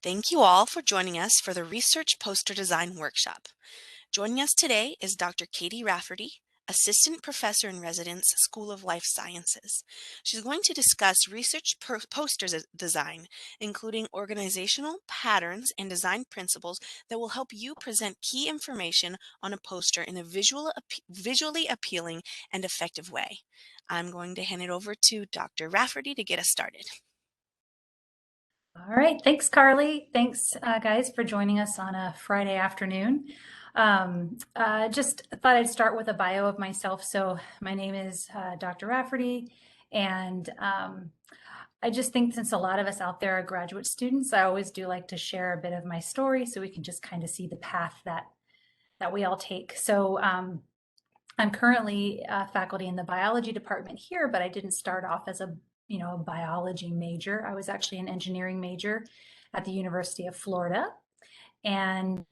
Thank you all for joining us for the Research Poster Design Workshop. Joining us today is Dr. Katie Rafferty, Assistant Professor in Residence, School of Life Sciences. She's going to discuss research posters design, including organizational patterns and design principles that will help you present key information on a poster in a visually appealing and effective way. I'm going to hand it over to Dr. Rafferty to get us started. All right, thanks, Carly. Thanks, guys, for joining us on a Friday afternoon. Just thought I'd start with a bio of myself. So my name is Dr. Rafferty, and I just think since a lot of us out there are graduate students, I always do like to share a bit of my story so we can just kind of see the path that we all take. So I'm currently faculty in the biology department here, but I didn't start off as a biology major. I was actually an engineering major at the University of Florida. And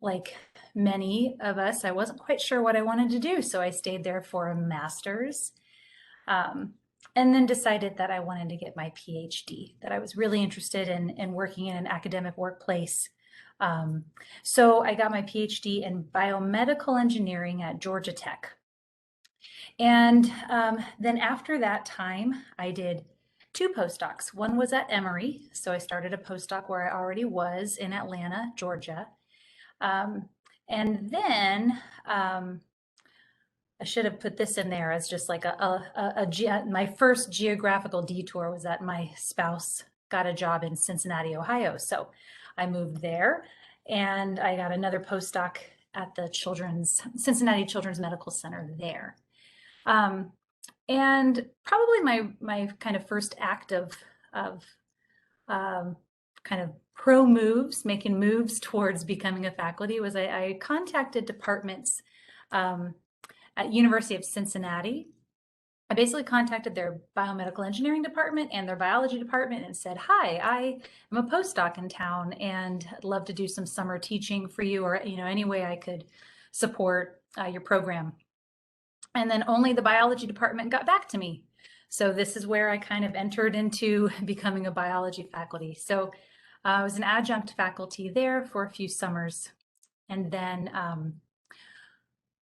like many of us, I wasn't quite sure what I wanted to do. So I stayed there for a master's and then decided that I wanted to get my PhD, that I was really interested in working in an academic workplace. So I got my PhD in biomedical engineering at Georgia Tech. And then after that time, I did 2 postdocs. One was at Emory. So I started a postdoc where I already was in Atlanta, Georgia. And then I should have put this in there as just like my first geographical detour was that my spouse got a job in Cincinnati, Ohio. So I moved there and I got another postdoc at the Cincinnati Children's Medical Center there. And probably my kind of first act of kind of pro moves, making moves towards becoming a faculty was I contacted departments at University of Cincinnati. I basically contacted their biomedical engineering department and their biology department and said, hi, I am a postdoc in town and I'd love to do some summer teaching for you, or any way I could support your program. And then only the biology department got back to me. So this is where I kind of entered into becoming a biology faculty. So I was an adjunct faculty there for a few summers. And then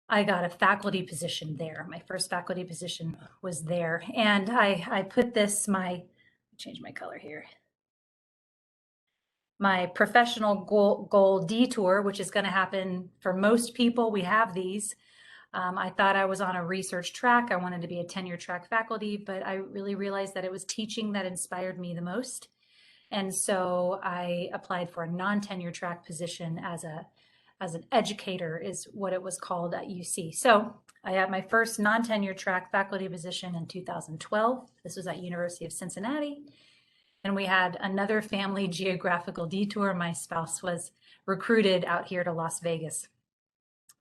I got a faculty position there. My first faculty position was there. And I put this, change my color here. My professional goal detour, which is going to happen for most people. We have these. I thought I was on a research track. I wanted to be a tenure track faculty, but I really realized that it was teaching that inspired me the most. And so I applied for a non-tenure track position as an educator is what it was called at UC. So I had my first non-tenure track faculty position in 2012. This was at University of Cincinnati. And we had another family geographical detour. My spouse was recruited out here to Las Vegas.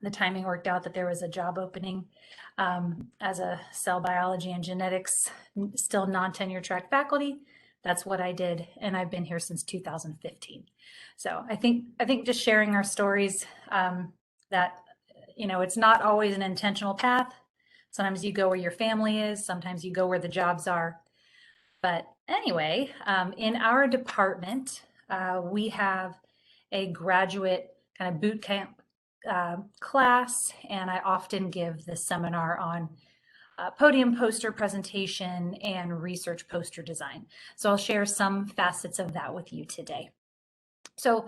The timing worked out that there was a job opening as a cell biology and genetics, still non-tenure track faculty. That's what I did, and I've been here since 2015. So I think just sharing our stories that it's not always an intentional path. Sometimes you go where your family is. Sometimes you go where the jobs are. But anyway, in our department, we have a graduate kind of boot camp class, and I often give the seminar on podium poster presentation and research poster design. So I'll share some facets of that with you today. So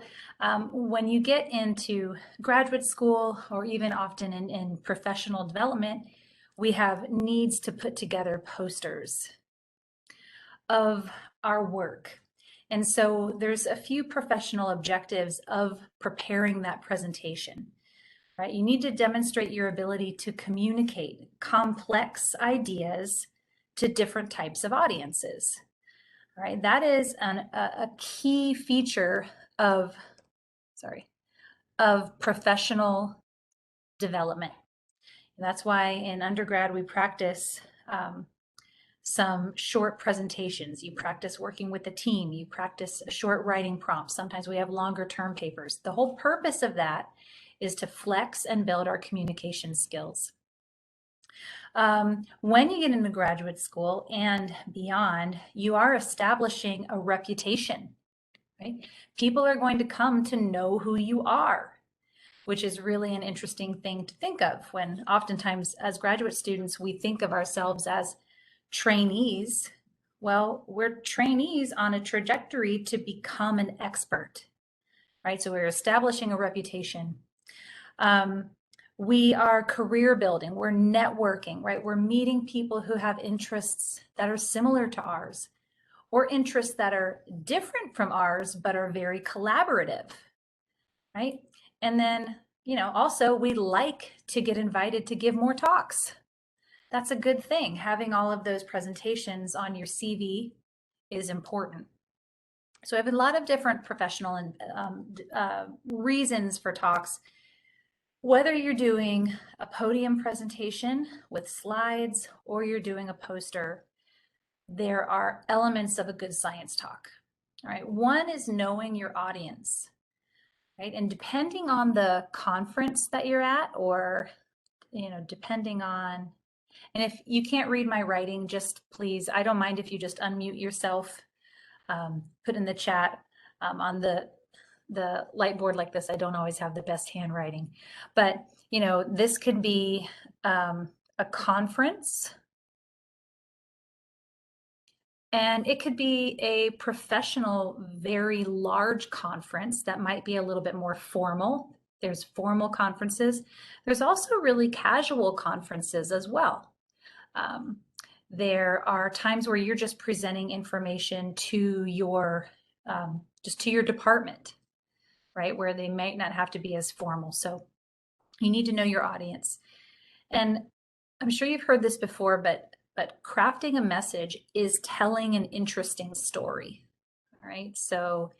when you get into graduate school or even often in professional development, we have needs to put together posters of our work. And so there's a few professional objectives of preparing that presentation. Right? You need to demonstrate your ability to communicate complex ideas to different types of audiences. Right? That is a key feature of professional development. And that's why in undergrad we practice some short presentations. You practice working with the team. You practice short writing prompts. Sometimes we have longer term papers. The whole purpose of that is to flex and build our communication skills. When you get into graduate school and beyond, you are establishing a reputation. right? People are going to come to know who you are, which is really an interesting thing to think of when oftentimes as graduate students, we think of ourselves as trainees. Well, we're trainees on a trajectory to become an expert, right? So we're establishing a reputation. We are career building, we're networking, right? We're meeting people who have interests that are similar to ours or interests that are different from ours, but are very collaborative, right? And then, also we like to get invited to give more talks. That's a good thing. Having all of those presentations on your CV is important. So I have a lot of different professional and reasons for talks. Whether you're doing a podium presentation with slides or you're doing a poster, there are elements of a good science talk. All right. One is knowing your audience, right? And depending on the conference that you're at, or, depending on, and if you can't read my writing, just please, I don't mind if you just unmute yourself, put in the chat. On the light board like this, I don't always have the best handwriting, but this could be a conference, and it could be a professional, very large conference that might be a little bit more formal. There's formal conferences. There's also really casual conferences as well. There are times where you're just presenting information to your just to your department, right? Where they might not have to be as formal. So you need to know your audience. And I'm sure you've heard this before, but crafting a message is telling an interesting story. All right. So,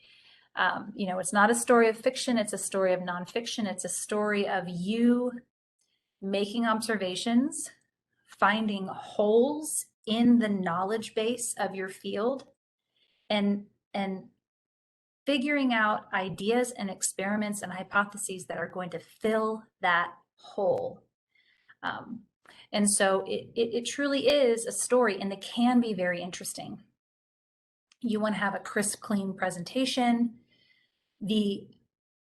it's not a story of fiction, it's a story of nonfiction. It's a story of you making observations, finding holes in the knowledge base of your field, and figuring out ideas and experiments and hypotheses that are going to fill that hole. And so it truly is a story, and it can be very interesting. You want to have a crisp, clean presentation. The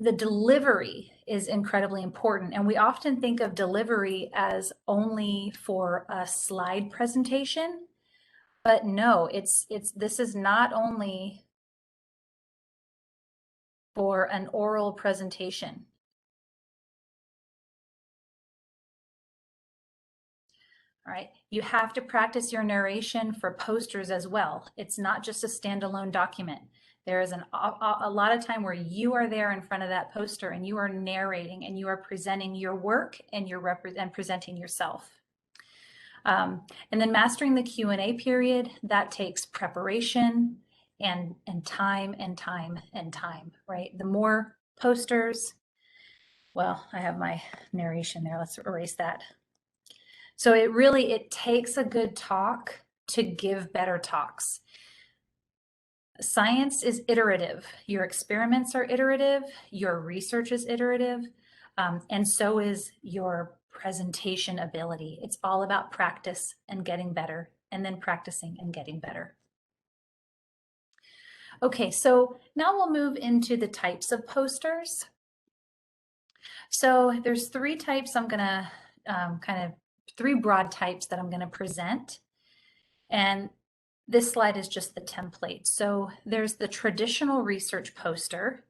delivery is incredibly important, and we often think of delivery as only for a slide presentation, but no, this is not only for an oral presentation. All right, you have to practice your narration for posters as well. It's not just a standalone document. There is a lot of time where you are there in front of that poster and you are narrating and you are presenting your work and and presenting yourself. And then mastering the Q&A period, that takes preparation and time and time and time, right? The more posters, well, I have my narration there. Let's erase that. So it takes a good talk to give better talks. Science is iterative. Your experiments are iterative. Your research is iterative. And so is your presentation ability. It's all about practice and getting better, and then practicing and getting better. Okay, so now we'll move into the types of posters. So there's three types. I'm gonna three broad types that I'm gonna present. And this slide is just the template. So there's the traditional research poster.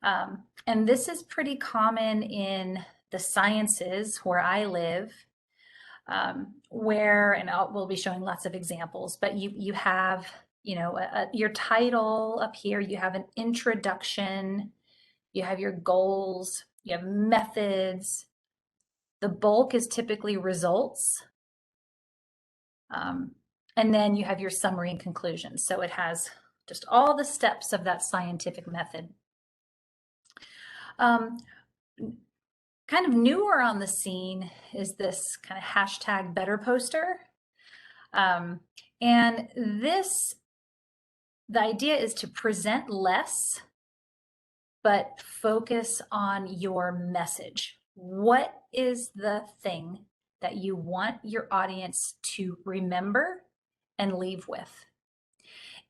And this is pretty common in the sciences where I live, and we'll be showing lots of examples, but you have, your title up here, you have an introduction, you have your goals, you have methods. The bulk is typically results. And then you have your summary and conclusions. So it has just all the steps of that scientific method. Kind of newer on the scene is this kind of hashtag better poster. And the idea is to present less, but focus on your message. What is the thing that you want your audience to remember and leave with?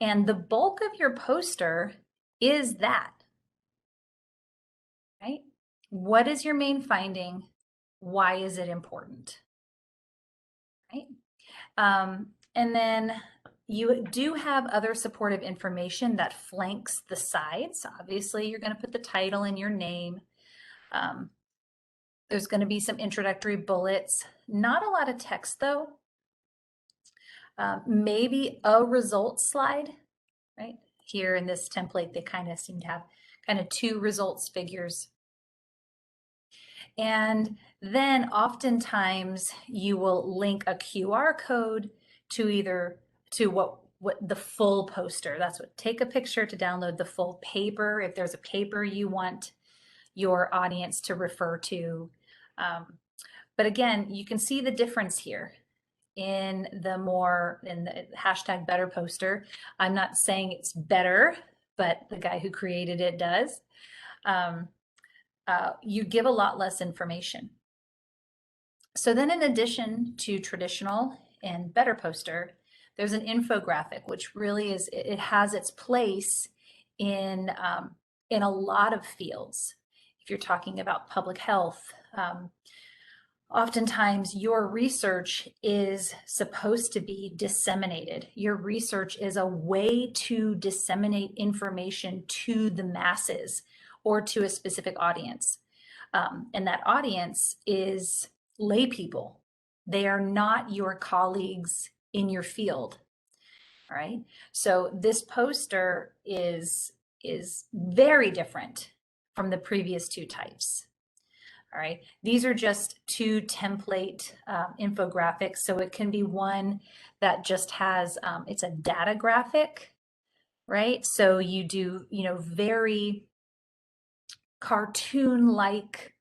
And the bulk of your poster is that, right? What is your main finding? Why is it important, right? And then you do have other supportive information that flanks the sides. Obviously, you're going to put the title and your name. There's going to be some introductory bullets. Not a lot of text, though. Maybe a results slide, right? Here in this template, they kind of seem to have kind of two results figures. And then oftentimes you will link a QR code to either to what the full poster. That's what, take a picture to download the full paper. If there's a paper you want your audience to refer to. But again, you can see the difference here in the hashtag better poster. I'm not saying it's better, but the guy who created it does. You give a lot less information. So then in addition to traditional and better poster, there's an infographic, which really is, it has its place in a lot of fields. If you're talking about public health, oftentimes your research is supposed to be disseminated. Your research is a way to disseminate information to the masses or to a specific audience. And that audience is lay people. They are not your colleagues in your field. All right. So this poster is very different from the previous two types. All right. These are just two template infographics. So it can be one that just has, it's a data graphic, right? So you do, very cartoon-like,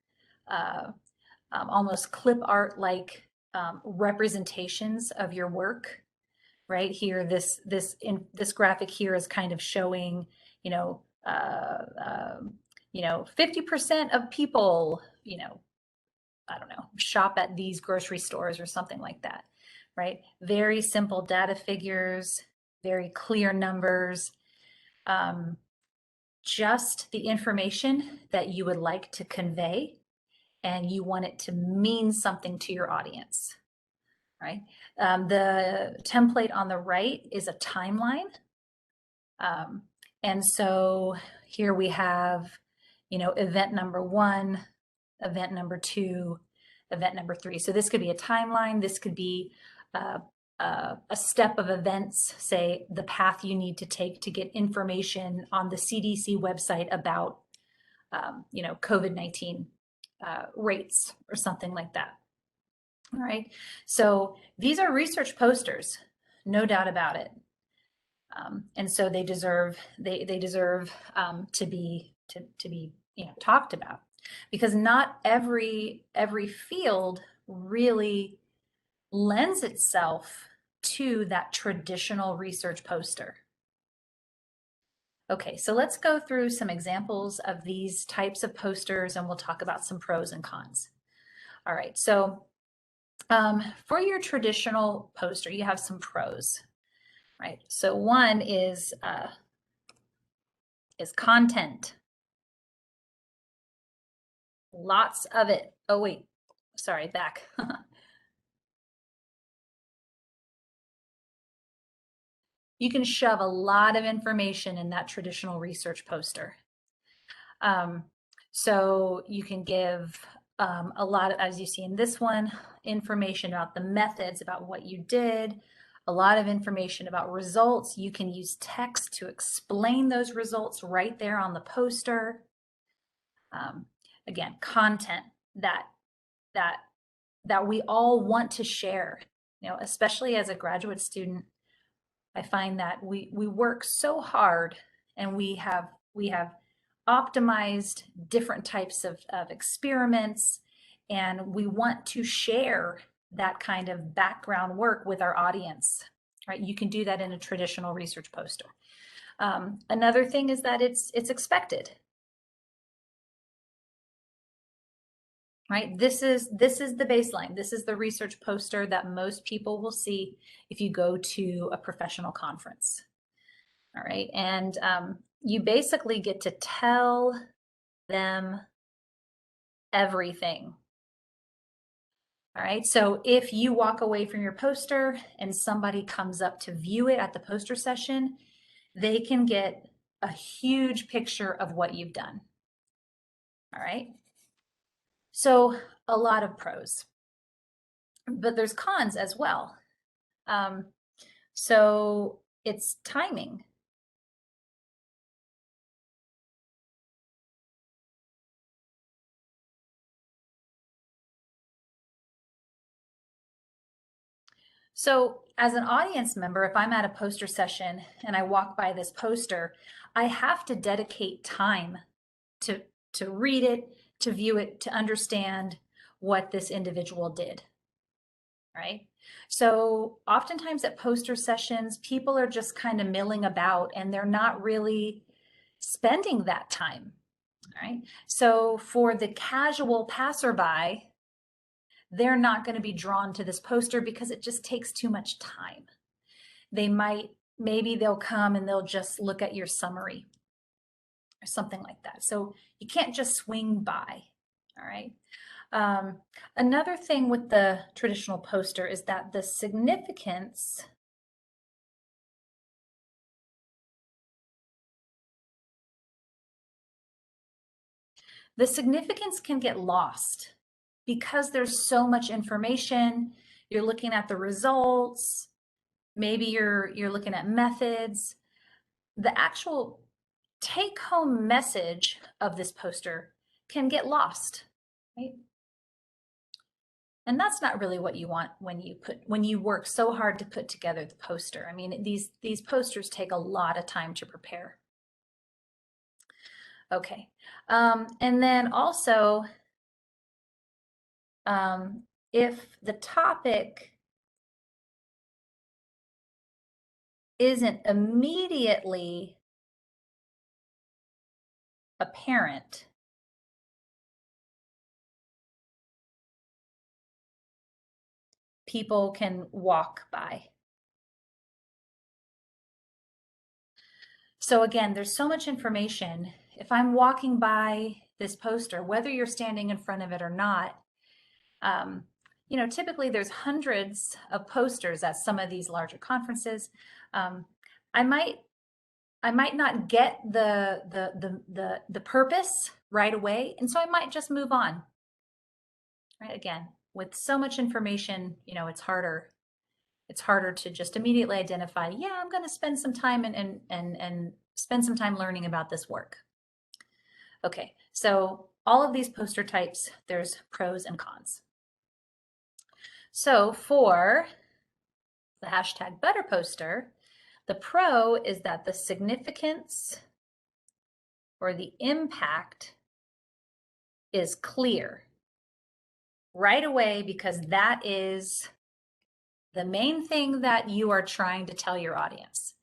almost clip art-like representations of your work. Right here, this graphic here is kind of showing, 50% of people, I don't know, shop at these grocery stores or something like that, right? Very simple data figures, very clear numbers, just the information that you would like to convey, and you want it to mean something to your audience, right? The template on the right is a timeline. And so here we have, event number 1, event number 2, event number 3. So this could be a timeline. This could be a step of events, say the path you need to take to get information on the CDC website about, COVID-19 rates or something like that. All right, so these are research posters, no doubt about it. And so they deserve to be talked about, because not every field really lends itself to that traditional research poster. Okay, so let's go through some examples of these types of posters, and we'll talk about some pros and cons. All right, so for your traditional poster, you have some pros, right? So one is content. Lots of it. Oh wait, sorry, back. You can shove a lot of information in that traditional research poster. So you can give a lot of, as you see in this one, information about the methods, about what you did, a lot of information about results. You can use text to explain those results right there on the poster. Again, content that we all want to share, especially as a graduate student. I find that we work so hard, and we have optimized different types of experiments, and we want to share that kind of background work with our audience, right? You can do that in a traditional research poster. Another thing is that it's expected, right? This is the baseline. This is the research poster that most people will see if you go to a professional conference, All right. And you basically get to tell them everything. All right. So if you walk away from your poster and somebody comes up to view it at the poster session, they can get a huge picture of what you've done. All right. So a lot of pros, but there's cons as well. So it's timing. So as an audience member, if I'm at a poster session and I walk by this poster, I have to dedicate time to, to read it, to view it, to understand what this individual did, right? So oftentimes at poster sessions, people are just kind of milling about and they're not really spending that time, right? So for the casual passerby, they're not going to be drawn to this poster because it just takes too much time. Maybe they'll come and they'll just look at your summary or something like that. So you can't just swing by, all right? Another thing with the traditional poster is that the significance can get lost because there's so much information. You're looking at the results, maybe you're looking at methods. The actual take-home message of this poster can get lost, right? And that's not really what you want when you work so hard to put together the poster. I mean, these posters take a lot of time to prepare. Okay, and then also, if the topic isn't immediately apparent, people can walk by. So again, there's so much information. If I'm walking by this poster, whether you're standing in front of it or not, typically there's hundreds of posters at some of these larger conferences. I might not get the purpose right away, and so I might just move on. Right? Again, with so much information, it's harder to just immediately identify, yeah, I'm going to spend some time and spend some time learning about this work. Okay, so all of these poster types, there's pros and cons. So for the hashtag better poster, the pro is that the significance or the impact is clear right away because that is the main thing that you are trying to tell your audience.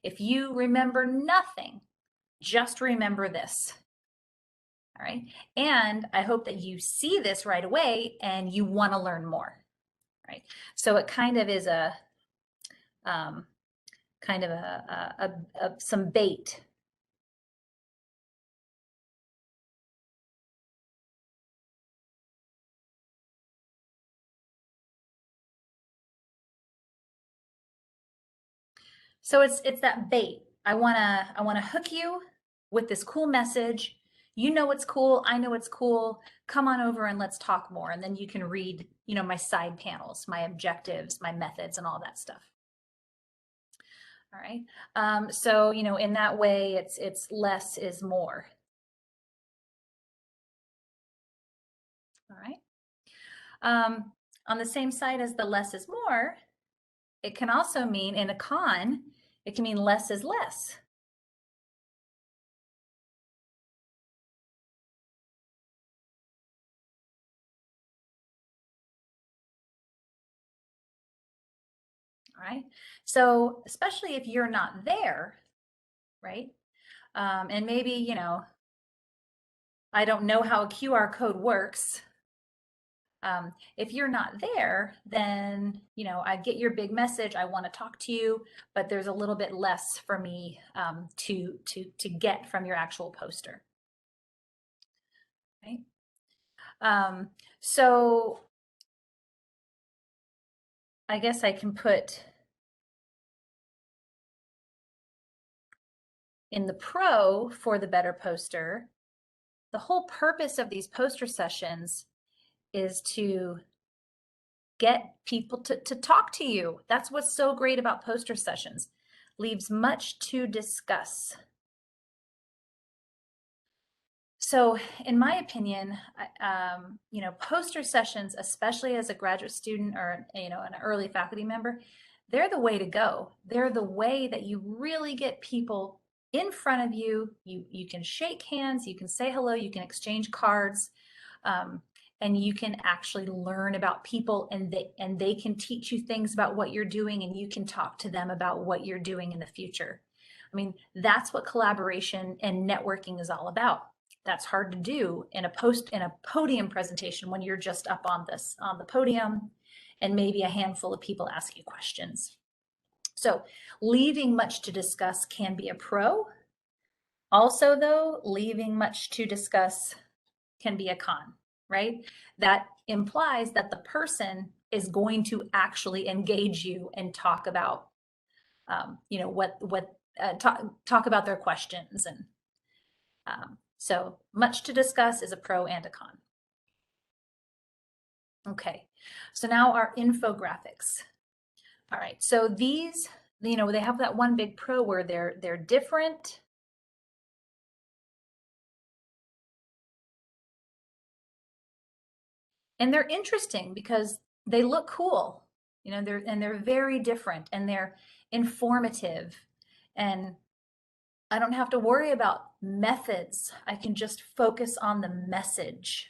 If you remember nothing, just remember this. All right. And I hope that you see this right away and you want to learn more. Right. So it kind of is some bait. So it's that bait. I wanna hook you with this cool message. You know it's cool. I know it's cool. Come on over and let's talk more. And then you can read, my side panels, my objectives, my methods, and all that stuff. All right. So in that way, it's less is more. All right. On the same side as the less is more, it can also mean in a con, it can mean less is less. All right. So especially if you're not there, right? And maybe, I don't know how a QR code works. If you're not there, then, I get your big message. I want to talk to you, but there's a little bit less for me to get from your actual poster. Right? So I guess I can put in the pro for the better poster, the whole purpose of these poster sessions is to get people to talk to you. That's what's so great about poster sessions. Leaves much to discuss. So in my opinion, poster sessions, especially as a graduate student or, an early faculty member, they're the way to go. They're the way that you really get people in front of you. You can shake hands, you can say hello, you can exchange cards, and you can actually learn about people, and they can teach you things about what you're doing, and you can talk to them about what you're doing in the future. I mean, that's what collaboration and networking is all about. That's hard to do in a podium presentation when you're just up on the podium and maybe a handful of people ask you questions. So leaving much to discuss can be a pro. Also, though, leaving much to discuss can be a con, right? That implies that the person is going to actually engage you and talk about, talk about their questions. And so much to discuss is a pro and a con. Okay, so now our infographics. All right, so these, they have that one big pro where they're different. And they're interesting because they look cool. They're very different and they're informative. And I don't have to worry about methods. I can just focus on the message.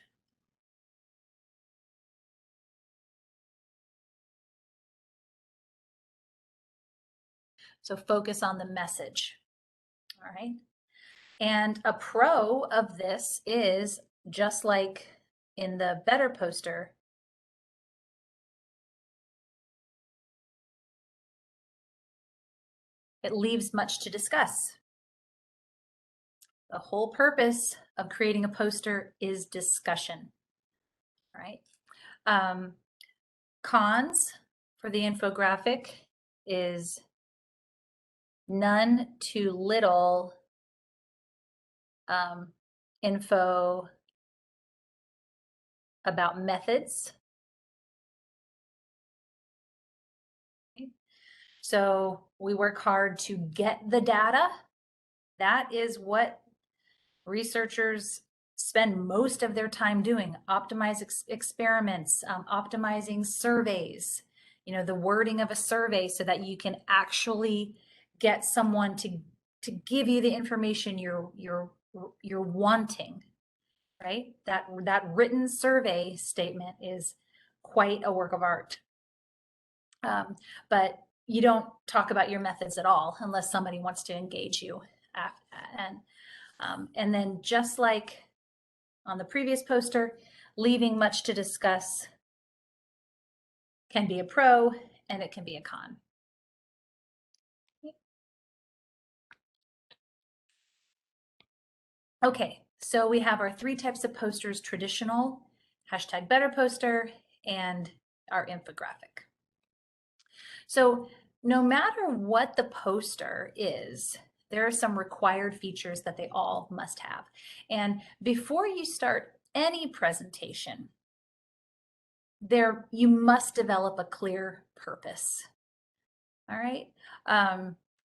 So focus on the message. All right. And a pro of this is, just like in the better poster, it leaves much to discuss. The whole purpose of creating a poster is discussion. All right. Cons for the infographic is none to little info about methods. Okay. So we work hard to get the data. That is what researchers spend most of their time doing. Optimize experiments, optimizing surveys, the wording of a survey so that you can actually get someone to give you the information you're wanting, right? That written survey statement is quite a work of art. But you don't talk about your methods at all unless somebody wants to engage you. And then, just like on the previous poster, leaving much to discuss can be a pro and it can be a con. Okay, so we have our three types of posters: traditional, #better poster, and our infographic. So no matter what the poster is, there are some required features that they all must have. And before you start any presentation, you must develop a clear purpose. All right.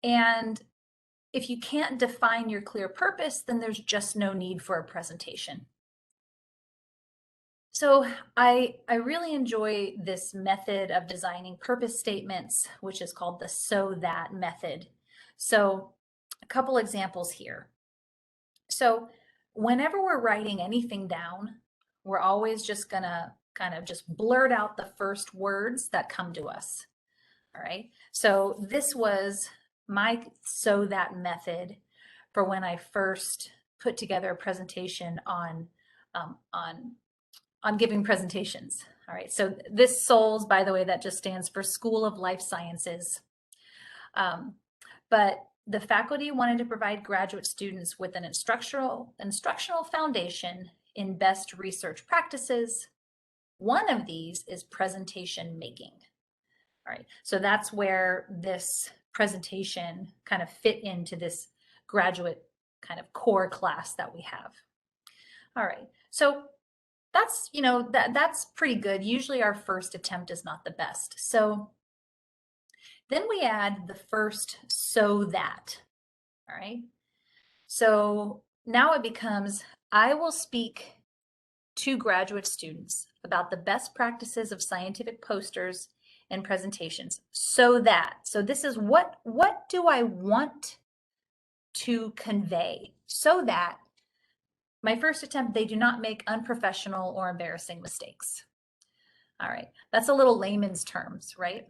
And if you can't define your clear purpose, then there's just no need for a presentation. So I really enjoy this method of designing purpose statements, which is called the so that method. So a couple examples here. So whenever we're writing anything down, we're always just gonna kind of just blurt out the first words that come to us. All right. So this was my so that method for when I first put together a presentation on giving presentations. All right, so this SOLS, by the way, that just stands for School of Life Sciences. But the faculty wanted to provide graduate students with an instructional foundation in best research practices. One of these is presentation making. All right, so that's where this presentation kind of fit into this graduate kind of core class that we have. All right, so that's, that's pretty good. Usually our first attempt is not the best. So then we add the first so that. All right, so now it becomes, I will speak to graduate students about the best practices of scientific posters and presentations so this is what do I want to convey so that my first attempt, they do not make unprofessional or embarrassing mistakes. All right, that's a little layman's terms, right?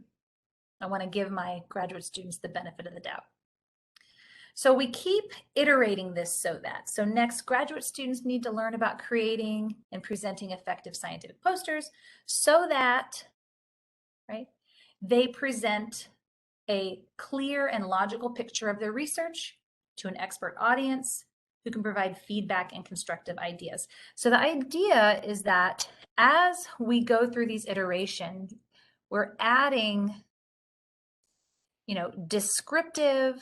I want to give my graduate students the benefit of the doubt. So we keep iterating this so that. So next, graduate students need to learn about creating and presenting effective scientific posters so that, right, they present a clear and logical picture of their research to an expert audience who can provide feedback and constructive ideas. So the idea is that as we go through these iterations, we're adding, descriptive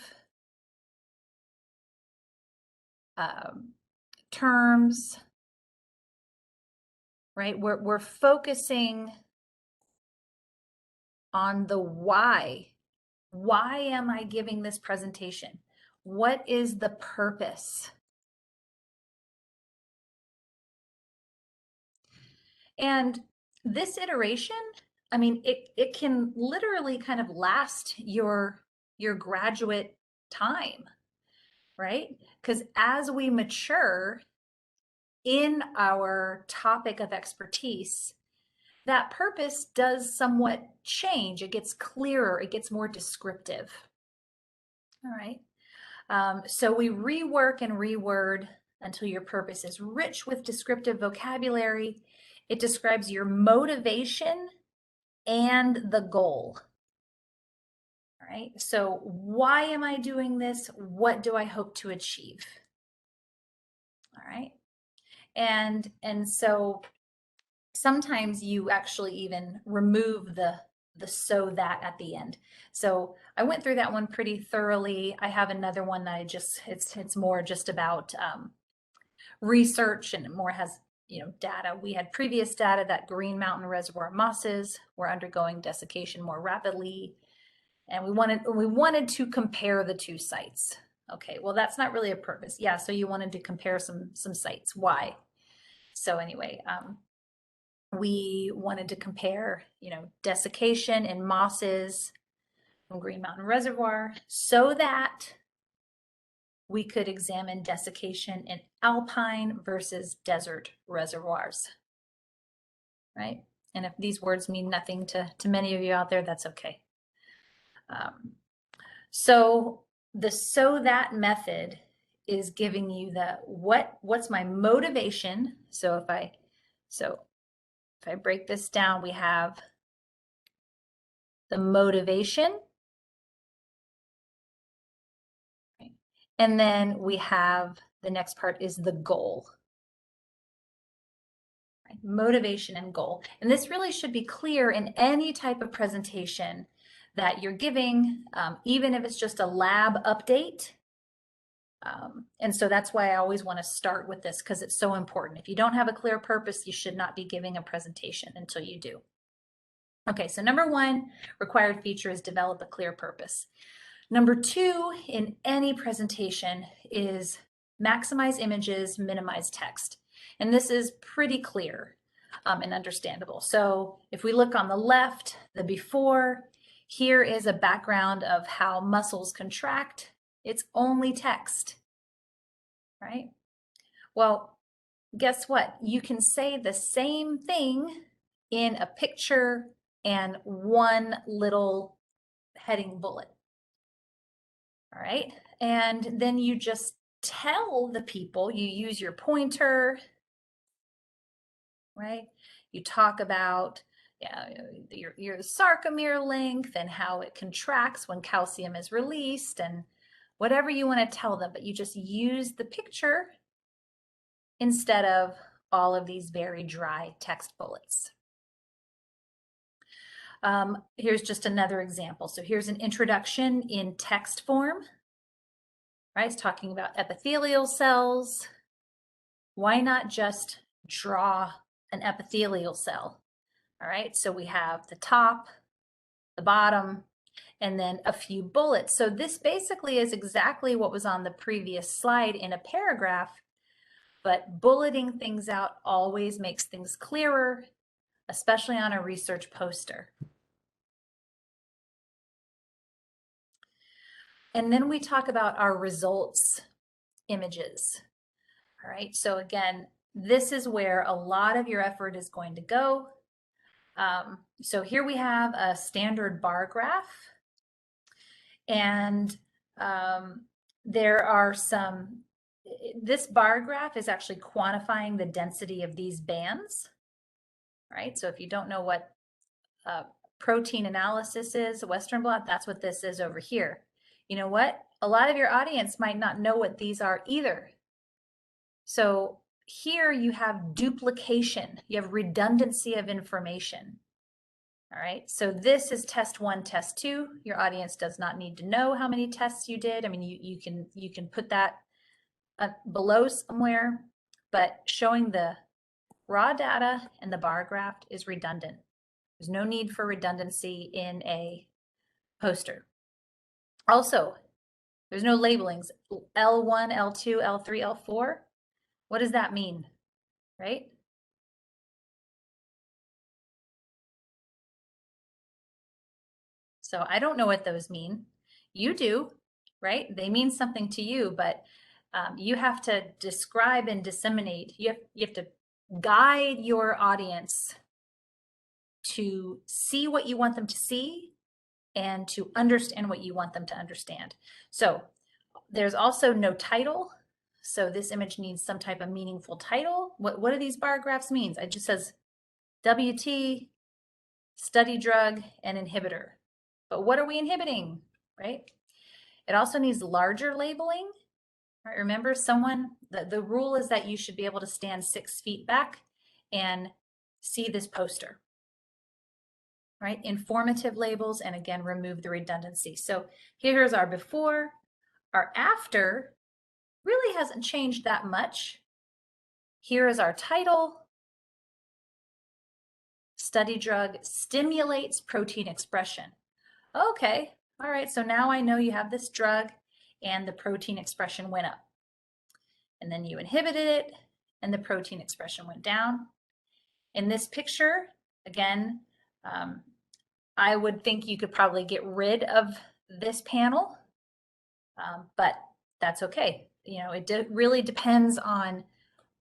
terms, right? We're focusing on the why. Why am I giving this presentation? What is the purpose? And this iteration, I mean, it can literally kind of last your graduate time, right? Because as we mature in our topic of expertise, that purpose does somewhat change. It gets clearer, it gets more descriptive. All right. So we rework and reword until your purpose is rich with descriptive vocabulary. It describes your motivation and the goal. All right. So why am I doing this? What do I hope to achieve? All right. And so sometimes you actually even remove the so that at the end. So I went through that one pretty thoroughly. I have another one that it's more just about research and more has data. We had previous data that Green Mountain Reservoir mosses were undergoing desiccation more rapidly, and we wanted to compare the two sites. Okay, well that's not really a purpose. Yeah, so you wanted to compare some sites. Why? So anyway, we wanted to compare, desiccation in mosses from Green Mountain Reservoir so that we could examine desiccation in alpine versus desert reservoirs, right? And if these words mean nothing to many of you out there, that's okay. So the so that method is giving you the what's my motivation. So if I break this down, we have the motivation, right? And then we have the next part is the goal. Right? Motivation and goal. And this really should be clear in any type of presentation that you're giving, even if it's just a lab update. And so that's why I always want to start with this because it's so important. If you don't have a clear purpose, you should not be giving a presentation until you do. Okay, so number one required feature is develop a clear purpose. Number two in any presentation is maximize images, minimize text. And this is pretty clear and understandable. So if we look on the left, the before, here is a background of how muscles contract. It's only text, right? Well, guess what? You can say the same thing in a picture and one little heading bullet. All right. And then you just tell the people, you use your pointer, right? You talk about yeah, your sarcomere length and how it contracts when calcium is released and whatever you want to tell them, but you just use the picture instead of all of these very dry text bullets. Here's just another example. So here's an introduction in text form, right? It's talking about epithelial cells. Why not just draw an epithelial cell? All right, so we have the top, the bottom, and then a few bullets. So this basically is exactly what was on the previous slide in a paragraph, but bulleting things out always makes things clearer, especially on a research poster. And then we talk about our results images. All right, so again, this is where a lot of your effort is going to go. So here we have a standard bar graph, and there are some, this bar graph is actually quantifying the density of these bands, right? So if you don't know what protein analysis is, Western blot, that's what this is over here. You know what? A lot of your audience might not know what these are either. So here you have duplication, you have redundancy of information. All right, so this is test 1, test 2. Your audience does not need to know how many tests you did. I mean, you can put that below somewhere, but showing the raw data and the bar graph is redundant. There's no need for redundancy in a poster. Also, there's no labelings, L1, L2, L3, L4. What does that mean, right? So I don't know what those mean. You do, right? They mean something to you, but you have to describe and disseminate. You have to guide your audience to see what you want them to see and to understand what you want them to understand. So there's also no title. So this image needs some type of meaningful title. What do these bar graphs mean? It just says WT, study drug, and inhibitor. But what are we inhibiting, right? It also needs larger labeling. Right? Remember, the rule is that you should be able to stand 6 feet back and see this poster, right? Informative labels, and again, remove the redundancy. So here's our before. Our after really hasn't changed that much. Here is our title. Study drug stimulates protein expression. Okay, all right, so now I know you have this drug and the protein expression went up. And then you inhibited it and the protein expression went down. In this picture, again, I would think you could probably get rid of this panel, but that's okay. You know, it really depends on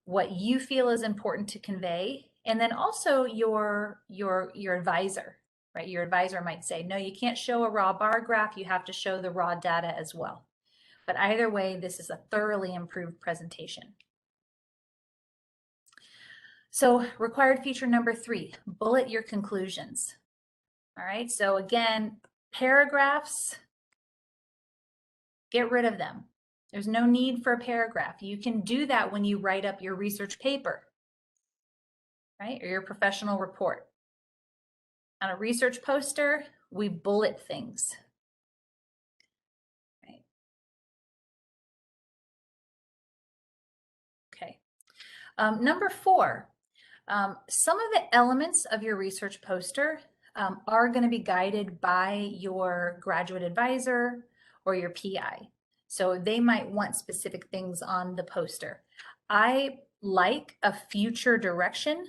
what you feel is important to convey, and then also your advisor, right? Your advisor might say, no, you can't show a raw bar graph, you have to show the raw data as well. But either way, this is a thoroughly improved presentation. So required feature number 3, bullet your conclusions. All right, so again, paragraphs, get rid of them. There's no need for a paragraph. You can do that when you write up your research paper, right, or your professional report. On a research poster, we bullet things. Right. Okay. Number 4, some of the elements of your research poster are going to be guided by your graduate advisor or your PI. So they might want specific things on the poster. I like a future direction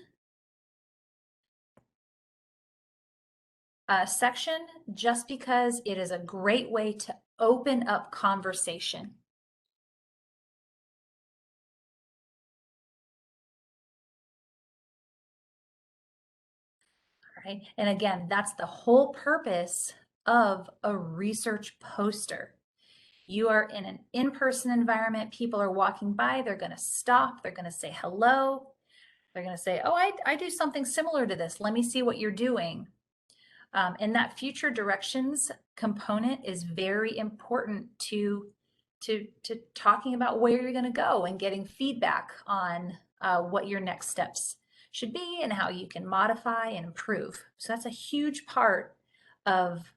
section just because it is a great way to open up conversation. Right? And again, that's the whole purpose of a research poster. You are in an in-person environment, people are walking by, they're going to stop, they're going to say hello, They're going to say, oh, I do something similar to this. Let me see what you're doing. And that future directions component is very important to talking about where you're going to go and getting feedback on what your next steps should be and how you can modify and improve. So that's a huge part of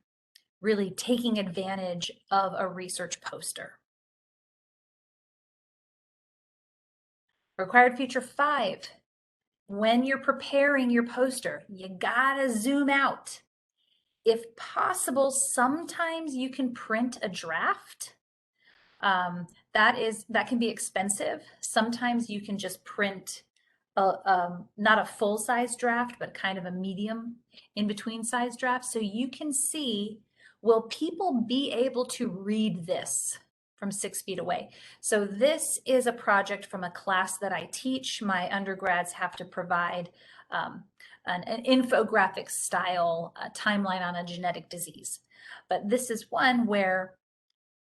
really taking advantage of a research poster. Required feature 5, when you're preparing your poster, you gotta zoom out. If possible, sometimes you can print a draft. That can be expensive. Sometimes you can just print not a full size draft, but kind of a medium in between size draft. So you can see, will people be able to read this from 6 feet away? So this is a project from a class that I teach. My undergrads have to provide an infographic style timeline on a genetic disease. But this is one where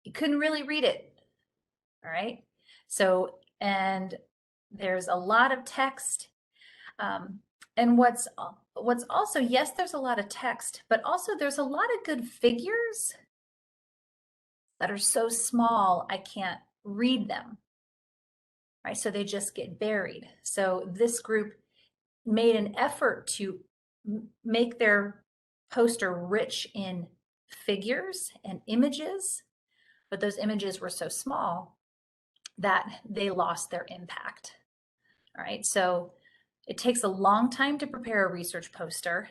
you couldn't really read it. All right. So, and there's a lot of text. And what's also, yes, there's a lot of text, but also there's a lot of good figures that are so small I can't read them. Right. So they just get buried. So this group made an effort to make their poster rich in figures and images, but those images were so small that they lost their impact. All right, so it takes a long time to prepare a research poster,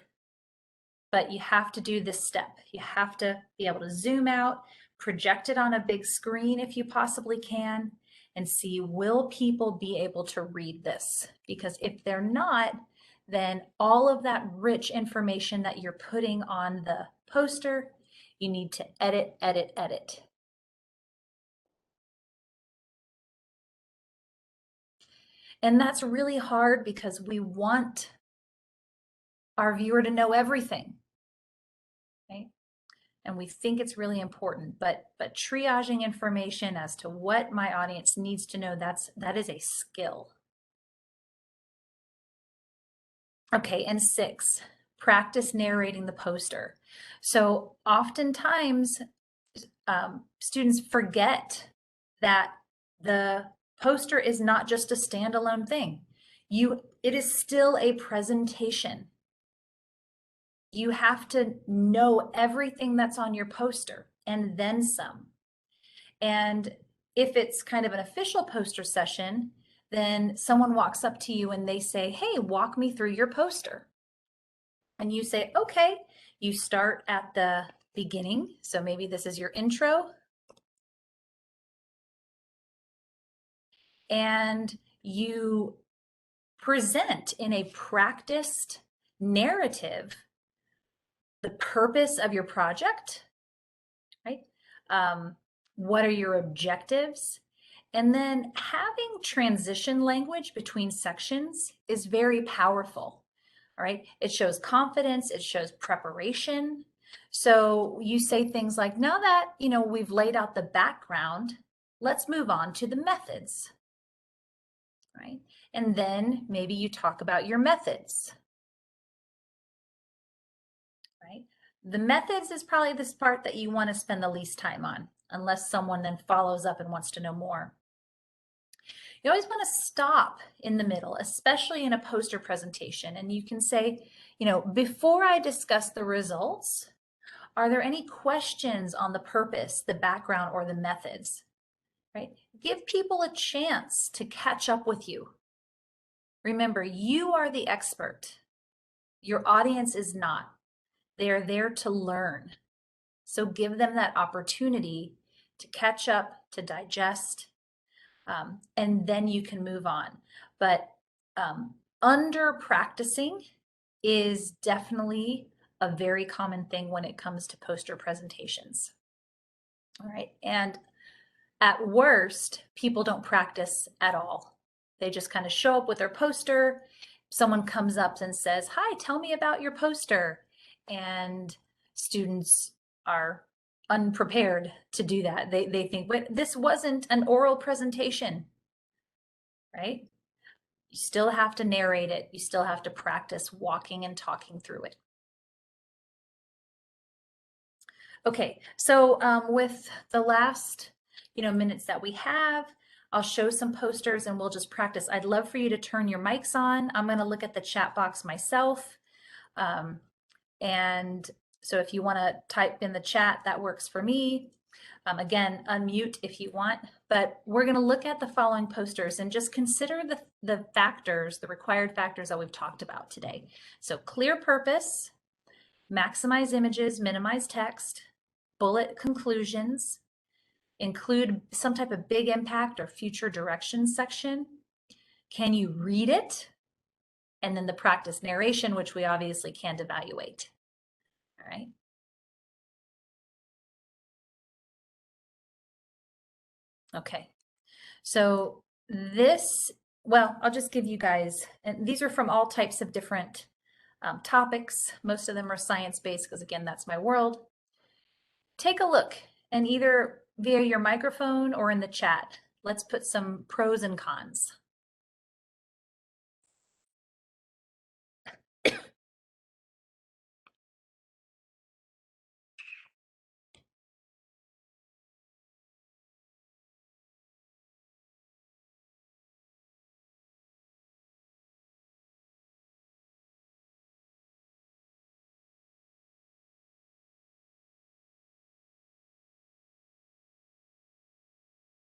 but you have to do this step. You have to be able to zoom out, project it on a big screen if you possibly can, and see, will people be able to read this? Because if they're not, then all of that rich information that you're putting on the poster, you need to edit, edit, edit. And that's really hard because we want our viewer to know everything, right? And we think it's really important, but triaging information as to what my audience needs to know, that is a skill. Okay, and 6, practice narrating the poster. So oftentimes students forget that the poster is not just a standalone thing. It is still a presentation. You have to know everything that's on your poster and then some. And if it's kind of an official poster session, then someone walks up to you and they say, hey, walk me through your poster. And you say, okay, you start at the beginning. So maybe this is your intro. And you present in a practiced narrative the purpose of your project, right? What are your objectives? And then having transition language between sections is very powerful, all right? It shows confidence, it shows preparation. So you say things like, now that, we've laid out the background, let's move on to the methods, right? And then maybe you talk about your methods, right? The methods is probably this part that you want to spend the least time on, unless someone then follows up and wants to know more. You always want to stop in the middle, especially in a poster presentation. And you can say, before I discuss the results, are there any questions on the purpose, the background, or the methods, right? Give people a chance to catch up with you. Remember, you are the expert. Your audience is not. They are there to learn. So give them that opportunity to catch up, to digest, and then you can move on. But under practicing is definitely a very common thing when it comes to poster presentations. All right, and at worst, people don't practice at all. They just kind of show up with their poster. Someone comes up and says, hi, tell me about your poster. And students are unprepared to do that. They think, but this wasn't an oral presentation, right? You still have to narrate it. You still have to practice walking and talking through it. Okay, so with the last, minutes that we have, I'll show some posters and we'll just practice. I'd love for you to turn your mics on. I'm going to look at the chat box myself. And so if you want to type in the chat, that works for me. Again, unmute if you want, but we're going to look at the following posters and just consider the factors, the required factors that we've talked about today. So clear purpose, maximize images, minimize text, bullet conclusions, include some type of big impact or future direction section. Can you read it? And then the practice narration, which we obviously can't evaluate. All right. Okay. So I'll just give you guys, and these are from all types of different topics. Most of them are science-based because, again, that's my world. Take a look, and either via your microphone or in the chat, let's put some pros and cons.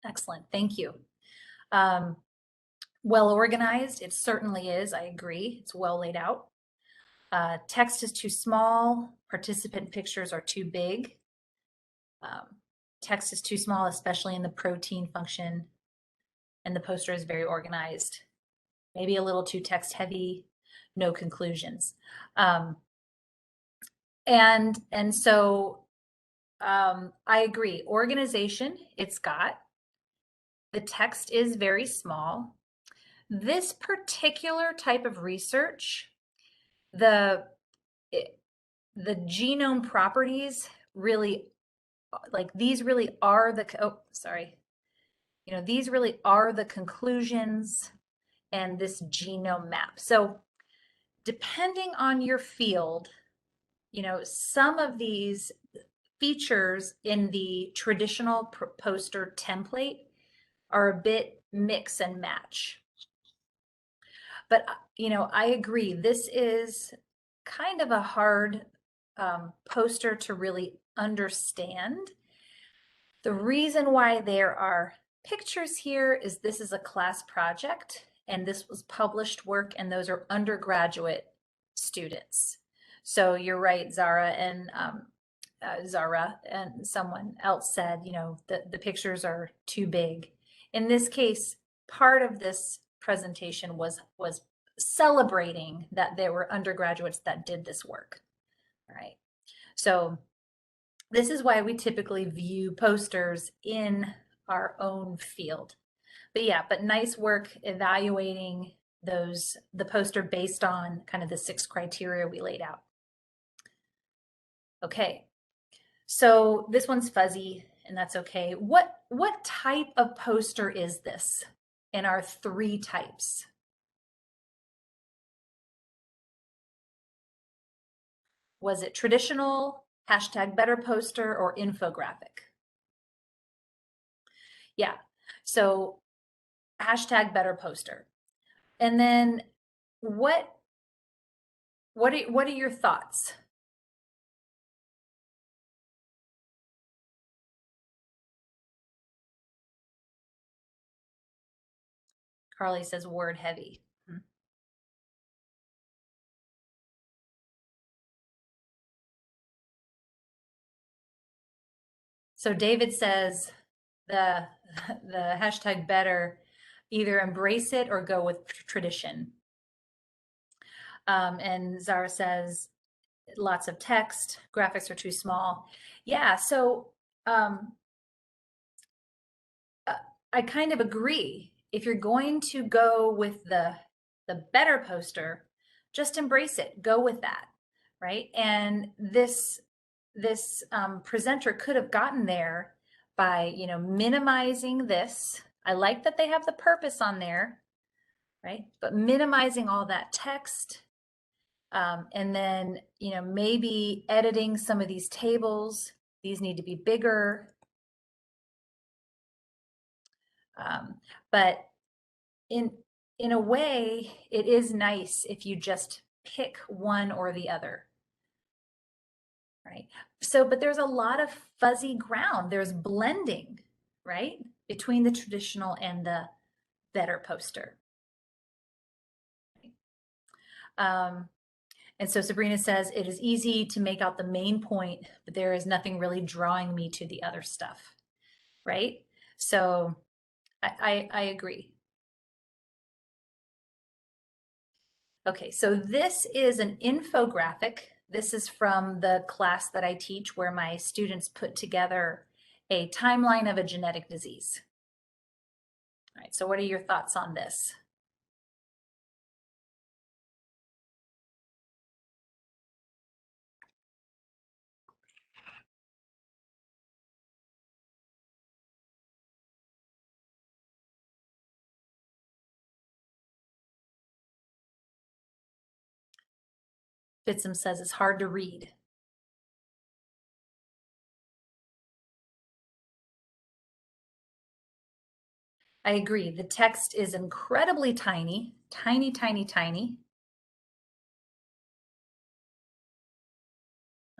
Excellent, thank you. Well organized, it certainly is, I agree. It's well laid out. Text is too small, participant pictures are too big. Text is too small, especially in the protein function, and the poster is very organized. Maybe a little too text heavy, no conclusions. So I agree. Organization, it's got. The text is very small. This particular type of research, the genome properties really, these really are these really are the conclusions and this genome map. So depending on your field, some of these features in the traditional poster template are a bit mix and match. But, I agree. This is kind of a hard poster to really understand. The reason why there are pictures here is this is a class project and this was published work, and those are undergraduate students. So you're right, Zara and someone else said, the pictures are too big. In this case, part of this presentation was celebrating that there were undergraduates that did this work. All right. So this is why we typically view posters in our own field. But nice work evaluating the poster based on kind of the 6 criteria we laid out. Okay, so this one's fuzzy, and that's okay. What type of poster is this in our 3 types? Was it traditional, #better poster, or infographic? Yeah, so #better poster. And then what are your thoughts? Carly says word heavy. So David says the #better, either embrace it or go with tradition. And Zara says lots of text, graphics are too small. Yeah, so I kind of agree. If you're going to go with the better poster, just embrace it. Go with that, right? And this presenter could have gotten there by minimizing this. I like that they have the purpose on there. right? But minimizing all that text, and then, maybe editing some of these tables. These need to be bigger. But in a way, it is nice if you just pick one or the other, right? So, but there's a lot of fuzzy ground. There's blending, right, between the traditional and the better poster. Um, and so Sabrina says, it is easy to make out the main point, but there is nothing really drawing me to the other stuff, right? So I agree. Okay, so this is an infographic. This is from the class that I teach where my students put together a timeline of a genetic disease. All right, so what are your thoughts on this? Fitsum says it's hard to read. I agree. The text is incredibly tiny, tiny, tiny, tiny.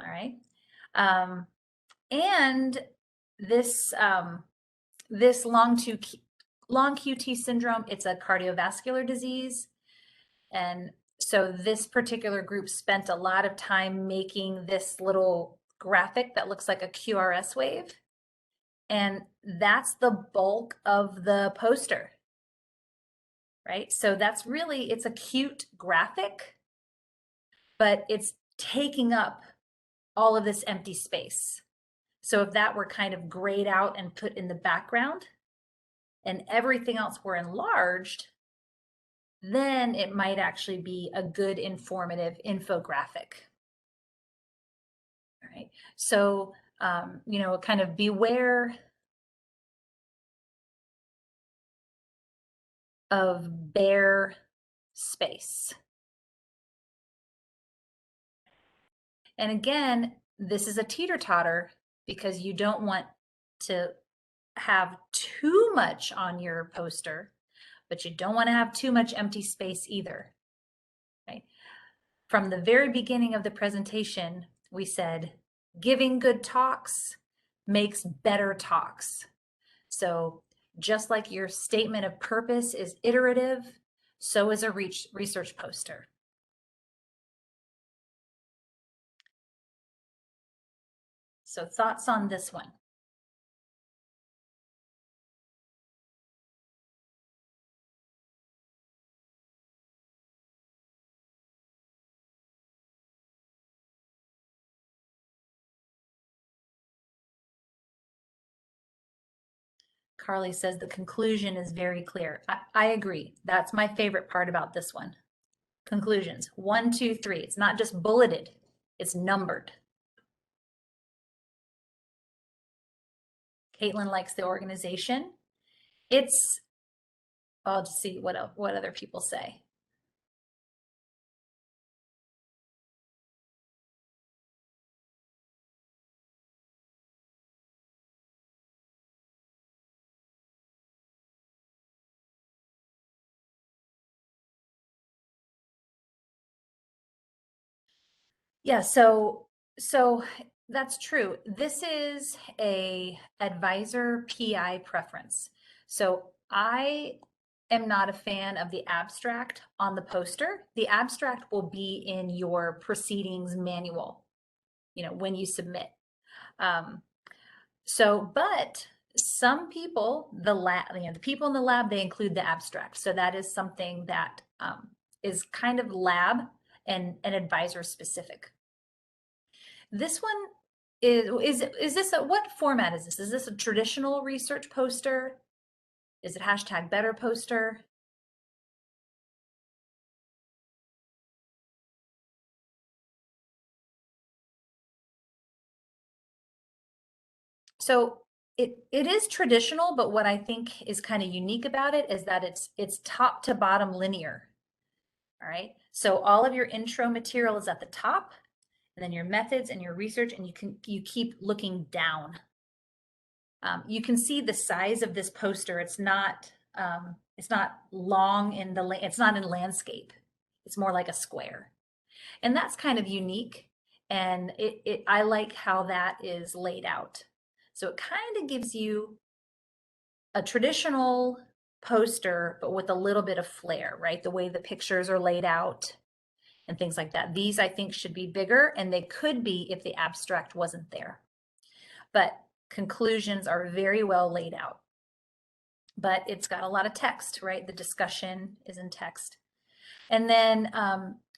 All right. And this this long QT syndrome, it's a cardiovascular disease. And so this particular group spent a lot of time making this little graphic that looks like a QRS wave. And that's the bulk of the poster, right? So that's really, it's a cute graphic, but it's taking up all of this empty space. So if that were kind of grayed out and put in the background and everything else were enlarged, then it might actually be a good informative infographic. All right. So, kind of beware of bare space. And again, this is a teeter-totter because you don't want to have too much on your poster, but you don't want to have too much empty space either. Right? From the very beginning of the presentation, we said giving good talks makes better talks. So just like your statement of purpose is iterative, so is a research poster. So thoughts on this one? Carly says the conclusion is very clear. I agree. That's my favorite part about this one. Conclusions, 1, 2, 3. It's not just bulleted, it's numbered. Caitlin likes the organization. I'll just see what other people say. Yeah, so that's true. This is a advisor PI preference. So I am not a fan of the abstract on the poster. The abstract will be in your proceedings manual, when you submit. But some people, the people in the lab, they include the abstract. So that is something that is kind of lab and advisor specific. This one is this what format is this? Is this a traditional research poster? Is it hashtag better poster? So it is traditional, but what I think is kind of unique about it is that it's top to bottom linear. All right. So all of your intro material is at the top, and then your methods and your research, and you keep looking down. You can see the size of this poster. It's not long in it's not in landscape. It's more like a square. And that's kind of unique. And I like how that is laid out. So it kind of gives you a traditional poster, but with a little bit of flair, right? The way the pictures are laid out and things like that. These I think should be bigger, and they could be if the abstract wasn't there. But conclusions are very well laid out. But it's got a lot of text, right? The discussion is in text. And then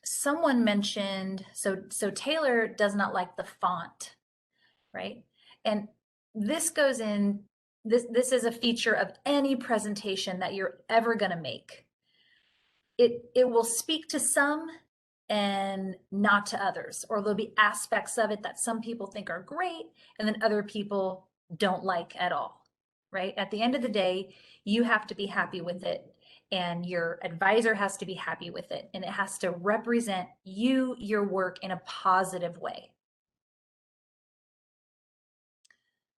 someone mentioned, so Taylor does not like the font, right? And this goes in, this is a feature of any presentation that you're ever going to make. It will speak to some and not to others, or there'll be aspects of it that some people think are great and then other people don't like at all, right? At the end of the day, you have to be happy with it, and your advisor has to be happy with it, and it has to represent you, your work in a positive way.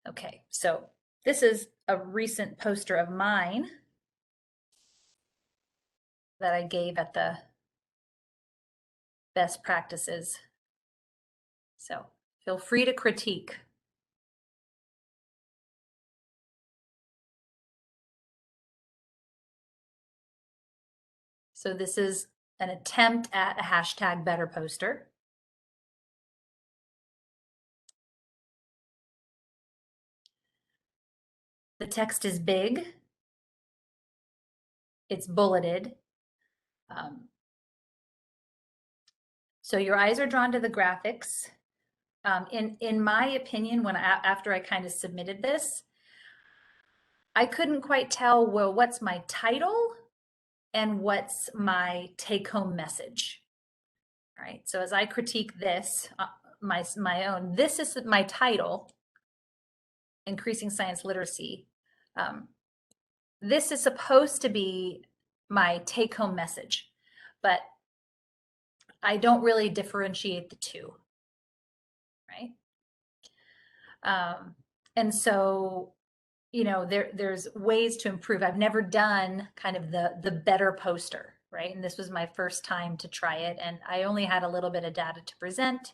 Okay, so this is a recent poster of mine that I gave at the best practices. So feel free to critique. So this is an attempt at a hashtag better poster. The text is big. It's bulleted. So your eyes are drawn to the graphics. In my opinion, after I kind of submitted this, I couldn't quite tell, well, what's my title and what's my take-home message. All right. So as I critique this, my own, this is my title, Increasing Science Literacy. This is supposed to be my take-home message, but I don't really differentiate the two, right? And so, you know, there's ways to improve. I've never done kind of the better poster, right? And this was my first time to try it, and I only had a little bit of data to present,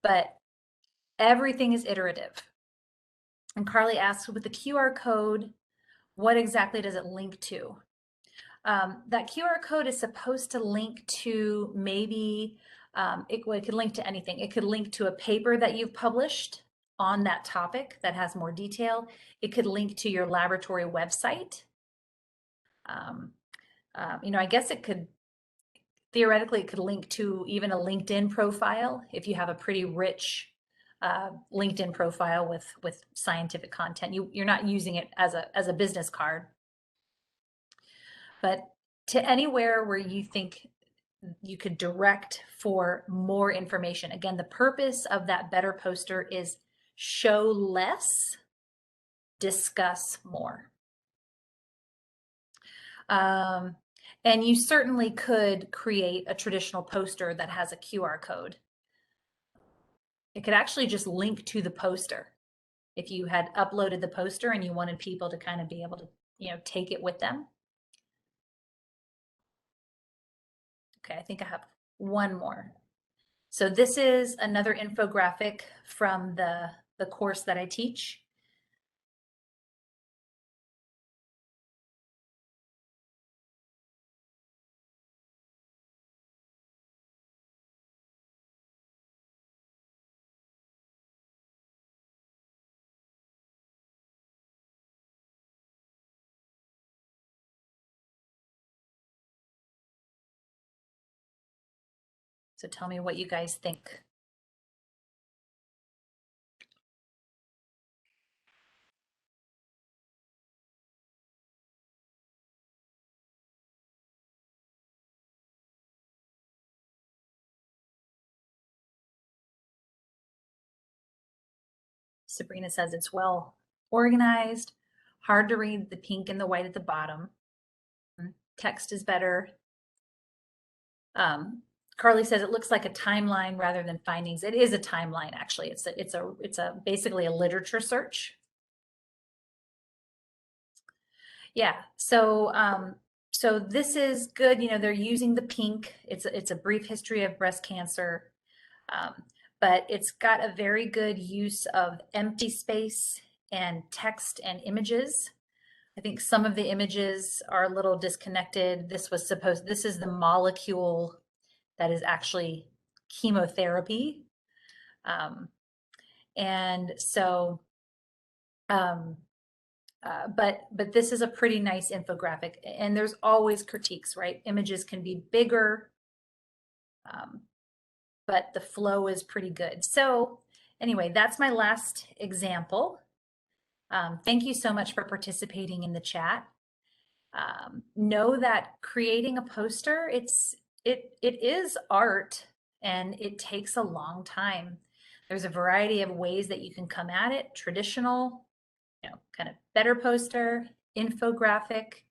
but everything is iterative. And Carly asks, with the QR code, what exactly does it link to? That QR code is supposed to link to maybe, it could link to anything. It could link to a paper that you've published on that topic that has more detail. It could link to your laboratory website. You know, I guess it could, theoretically, it could link to even a LinkedIn profile if you have a pretty rich LinkedIn profile with scientific content. You're not using it as a business card. But to anywhere where you think you could direct for more information. Again, the purpose of that better poster is show less, discuss more. And you certainly could create a traditional poster that has a QR code. It could actually just link to the poster. If you had uploaded the poster and you wanted people to kind of be able to, you know, take it with them. Okay, I think I have one more. So this is another infographic from the course that I teach. So tell me what you guys think. Sabrina says it's well organized, hard to read the pink and the white at the bottom. Text is better. Carly says it looks like a timeline rather than findings. It is a timeline, actually. It's basically a literature search. Yeah. So this is good. You know, they're using the pink. It's a brief history of breast cancer, um, but it's got a very good use of empty space and text and images. I think some of the images are a little disconnected. This is the molecule that is actually chemotherapy. Um, and so, um, but this is a pretty nice infographic, and there's always critiques, right? Images can be bigger, um, but the flow is pretty good. So anyway, that's my last example. Thank you so much for participating in the chat. Know that creating a poster, it is art, and it takes a long time. There's a variety of ways that you can come at it: traditional, you know, kind of better poster, infographic.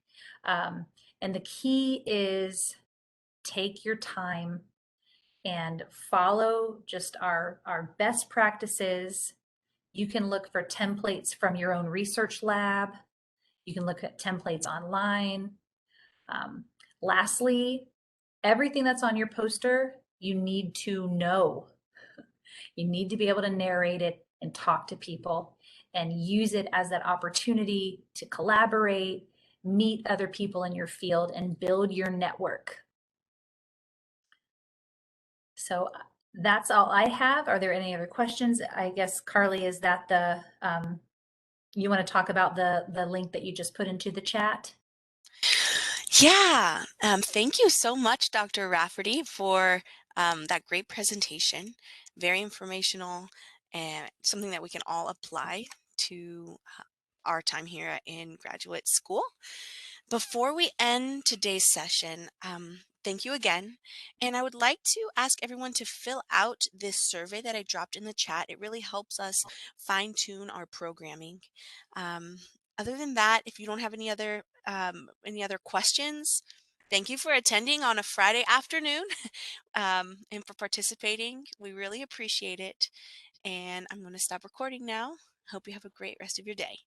Um, and the key is take your time and follow just our best practices. You can look for templates from your own research lab. You can look at templates online. Um, Lastly, everything that's on your poster, you need to know. You need to be able to narrate it and talk to people and use it as that opportunity to collaborate, meet other people in your field, and build your network. So that's all I have. Are there any other questions? I guess, Carly, is that you want to talk about the link that you just put into the chat? Yeah, thank you so much, Dr. Rafferty, for that great presentation. Very informational and something that we can all apply to our time here in graduate school. Before we end today's session, thank you again. And I would like to ask everyone to fill out this survey that I dropped in the chat. It really helps us fine tune our programming. Um, Other than that, if you don't have any other questions, thank you for attending on a Friday afternoon and for participating. We really appreciate it. And I'm going to stop recording now. Hope you have a great rest of your day.